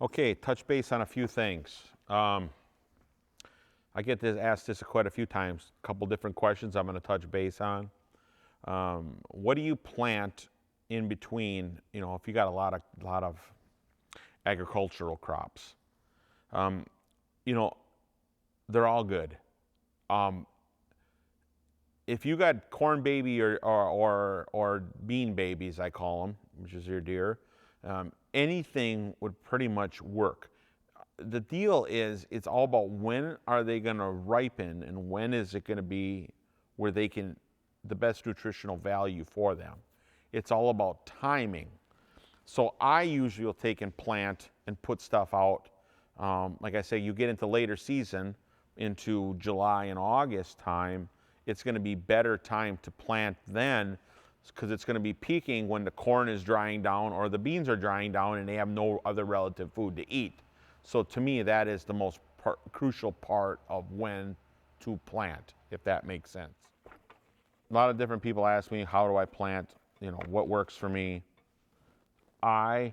Okay, touch base on a few things. I get asked this quite a few times. A couple different questions I'm going to touch base on. What do you plant in between? You know, if you got a lot of agricultural crops, um, you know, they're all good. Um, if you got corn baby or bean babies, I call them, which is your deer, anything would pretty much work. The deal is, it's all about when are they going to ripen and when is it going to be where they can, the best nutritional value for them. It's all about timing. So I usually will take and plant and put stuff out. Like I say, you get into later season, into July and August time, it's going to be better time to plant then, because it's going to be peaking when the corn is drying down or the beans are drying down and they have no other relative food to eat. So to me, that is the most crucial part of when to plant, if that makes sense. A lot of different people ask me, how do I plant? You know, what works for me? I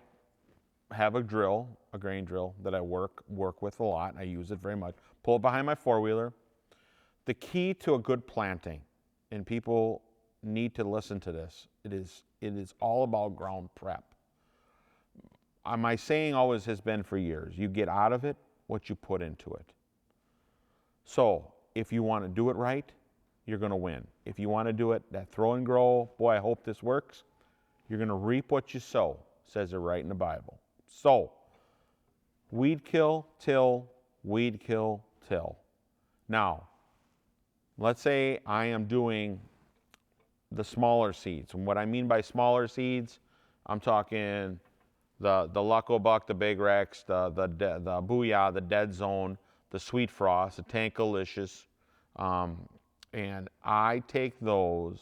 have a drill, a grain drill that I work with a lot. I use it very much. Pull it behind my four-wheeler. The key to a good planting, and people need to listen to this, it is all about ground prep. My saying always has been for years, you get out of it what you put into it. So if you want to do it right, you're going to win. If you want to do it, that throw and grow, boy, I hope this works, you're going to reap what you sow, says it right in the Bible. So, weed kill, till, weed kill, till. Now, let's say I am doing the smaller seeds. And what I mean by smaller seeds, I'm talking the Lucko Buck, the Big Rex, the Booyah, the Dead Zone, the Sweet Frost, the Tankalicious. And I take those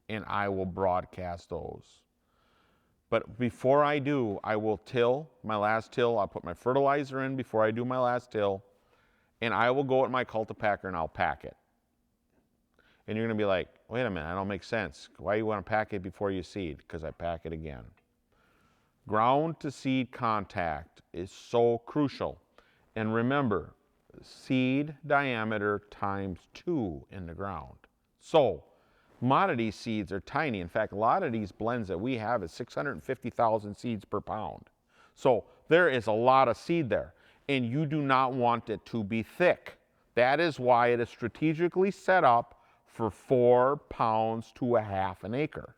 and I will broadcast those. But before I do, I will till, my last till, I'll put my fertilizer in before I do my last till, and I will go at my cultipacker and I'll pack it. And you're going to be like, wait a minute, that don't make sense. Why do you want to pack it before you seed? Because I pack it again. Ground to seed contact is so crucial. And remember, seed diameter times 2 in the ground. So, commodity seeds are tiny. In fact, a lot of these blends that we have is 650,000 seeds per pound. So there is a lot of seed there. And you do not want it to be thick. That is why it is strategically set up for 4 pounds to a half an acre.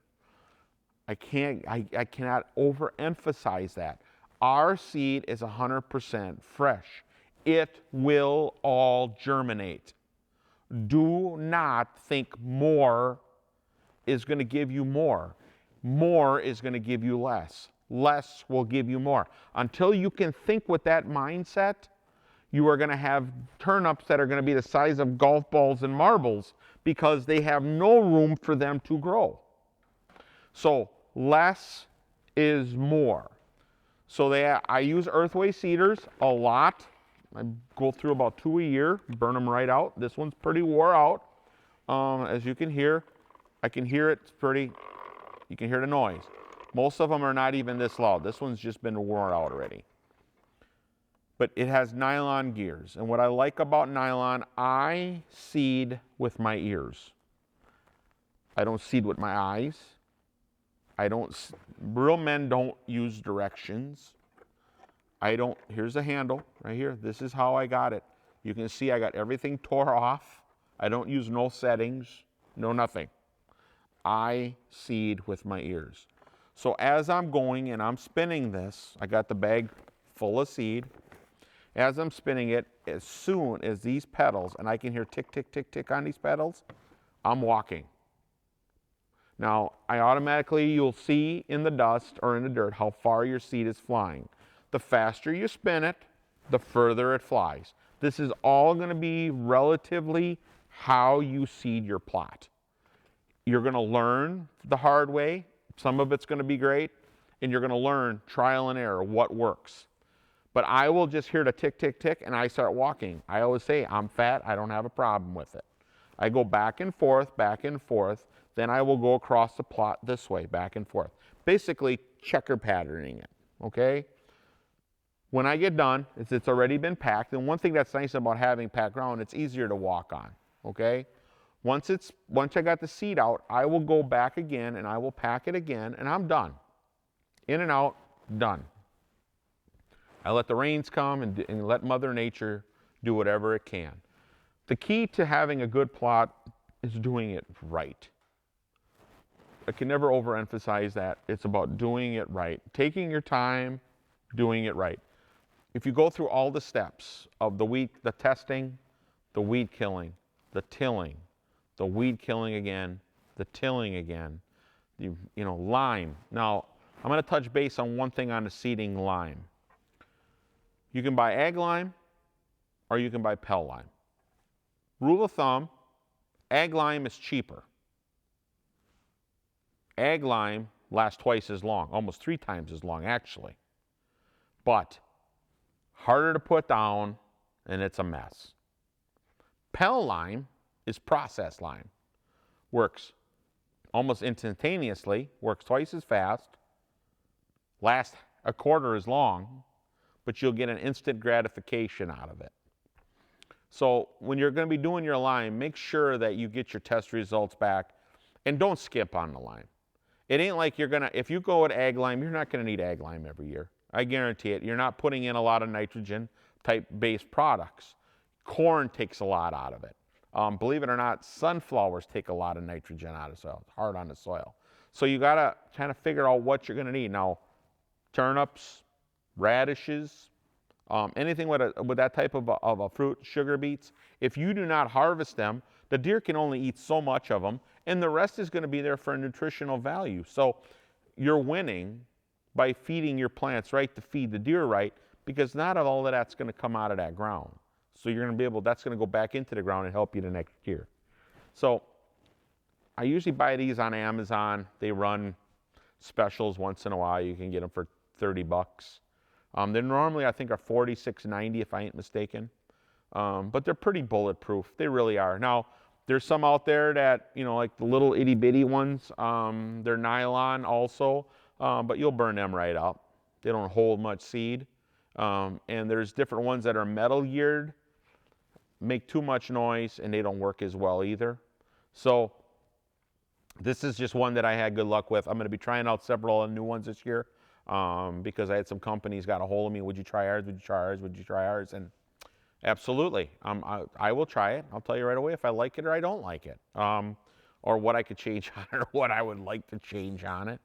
I cannot overemphasize that. Our seed is 100% fresh. It will all germinate. Do not think more is going to give you more. More is going to give you less. Less will give you more. Until you can think with that mindset, you are going to have turnips that are going to be the size of golf balls and marbles because they have no room for them to grow. So less is more. So I use earthway seeders a lot. I go through about 2 a year, burn them right out. This one's pretty wore out. As you can hear, I can hear it, it's pretty, you can hear the noise. Most of them are not even this loud. This one's just been worn out already. But it has nylon gears. And what I like about nylon, I seed with my ears. I don't seed with my eyes. Real men don't use directions. Here's the handle right here. This is how I got it. You can see I got everything tore off. I don't use no settings, no nothing. I seed with my ears. So as I'm going and I'm spinning this, I got the bag full of seed. As I'm spinning it, as soon as these pedals, and I can hear tick, tick, tick, tick on these pedals, I'm walking. Now, you'll see in the dust or in the dirt how far your seed is flying. The faster you spin it, the further it flies. This is all going to be relatively how you seed your plot. You're going to learn the hard way. Some of it's going to be great. And you're going to learn trial and error, what works. But I will just hear the tick, tick, tick, and I start walking. I always say, I'm fat, I don't have a problem with it. I go back and forth, then I will go across the plot this way, back and forth. Basically, checker patterning it, okay? When I get done, it's already been packed. And one thing that's nice about having packed ground, it's easier to walk on, okay? Once I got the seed out, I will go back again and I will pack it again and I'm done. In and out, done. I let the rains come and let Mother Nature do whatever it can. The key to having a good plot is doing it right. I can never overemphasize that. It's about doing it right. Taking your time, doing it right. If you go through all the steps of the testing, the weed killing, the tilling, the weed killing again, the tilling again, lime. Now, I'm going to touch base on one thing on the seeding lime. You can buy ag lime or you can buy Pell lime. Rule of thumb, ag lime is cheaper. Ag lime lasts twice as long, almost 3 times as long actually. But harder to put down and it's a mess. Pell lime is processed lime. Works almost instantaneously, works twice as fast, lasts a quarter as long, but you'll get an instant gratification out of it. So when you're going to be doing your lime, make sure that you get your test results back and don't skip on the lime. It ain't like if you go with ag lime, you're not going to need ag lime every year. I guarantee it. You're not putting in a lot of nitrogen type based products. Corn takes a lot out of it. Believe it or not, sunflowers take a lot of nitrogen out of the soil. It's hard on the soil. So you got to kind of figure out what you're going to need. Now, turnips, radishes, anything with that type of a fruit, sugar beets, if you do not harvest them, the deer can only eat so much of them, and the rest is going to be there for a nutritional value. So you're winning by feeding your plants right to feed the deer right, because not all of that's going to come out of that ground. So you're going to that's going to go back into the ground and help you the next year. So I usually buy these on Amazon. They run specials once in a while. You can get them for $30. They're normally, I think, are $46.90 if I ain't mistaken. But they're pretty bulletproof. They really are. Now, there's some out there that, like the little itty bitty ones, they're nylon also, but you'll burn them right up. They don't hold much seed. And there's different ones that are metal geared, make too much noise, and they don't work as well either. So this is just one that I had good luck with. I'm going to be trying out several new ones this year because I had some companies got a hold of me. Would you try ours? Would you try ours? Would you try ours? And absolutely. I will try it. I'll tell you right away if I like it or I don't like it, or what I could change on it or what I would like to change on it.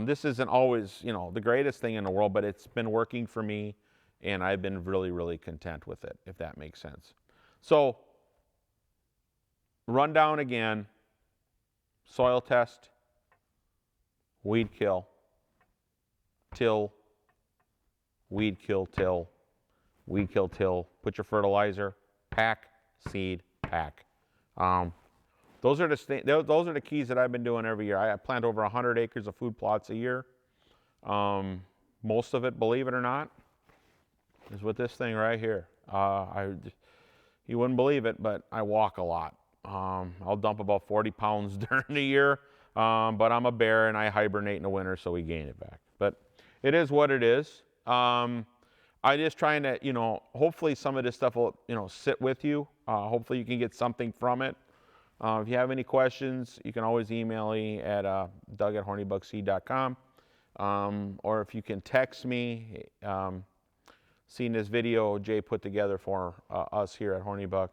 This isn't always, the greatest thing in the world, but it's been working for me, and I've been really, really content with it, if that makes sense. So, run down again, soil test, weed kill, till, weed kill, till, weed kill, till, put your fertilizer, pack, seed, pack. Those are the keys that I've been doing every year. I plant over 100 acres of food plots a year. Most of it, believe it or not, is with this thing right here. You wouldn't believe it, but I walk a lot. I'll dump about 40 pounds during the year, but I'm a bear and I hibernate in the winter, so we gain it back. But it is what it is. I just trying to, hopefully some of this stuff will, sit with you. Hopefully you can get something from it. If you have any questions, you can always email me at doug@hornybugseed.com. Or if you can text me, seeing this video Jay put together for us here at Hornybug,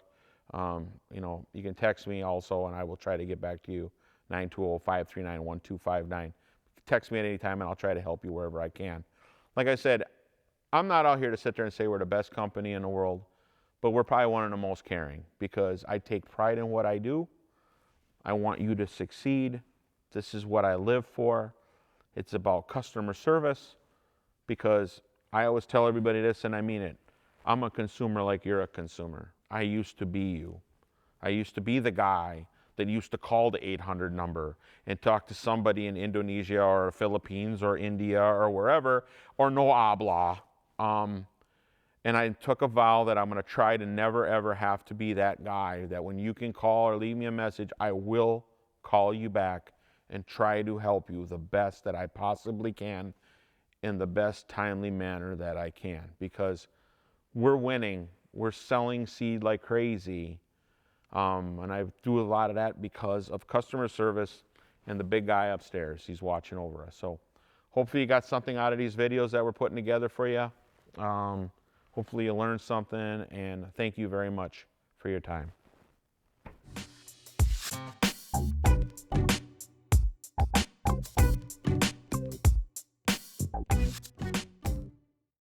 you can text me also, and I will try to get back to you, 920-539-1259. Text me at any time, and I'll try to help you wherever I can. Like I said, I'm not out here to sit there and say we're the best company in the world, but we're probably one of the most caring, because I take pride in what I do. I want you to succeed. This is what I live for. It's about customer service, because I always tell everybody this, and I mean it. I'm a consumer like you're a consumer. I used to be you. I used to be the guy that used to call the 800 number and talk to somebody in Indonesia or Philippines or India or wherever, or no habla. And I took a vow that I'm going to try to never, ever have to be that guy, that when you can call or leave me a message, I will call you back and try to help you the best that I possibly can in the best timely manner that I can, because we're winning. We're selling seed like crazy. And I do a lot of that because of customer service and the big guy upstairs. He's watching over us. So hopefully you got something out of these videos that we're putting together for you. Hopefully you learned something, and thank you very much for your time.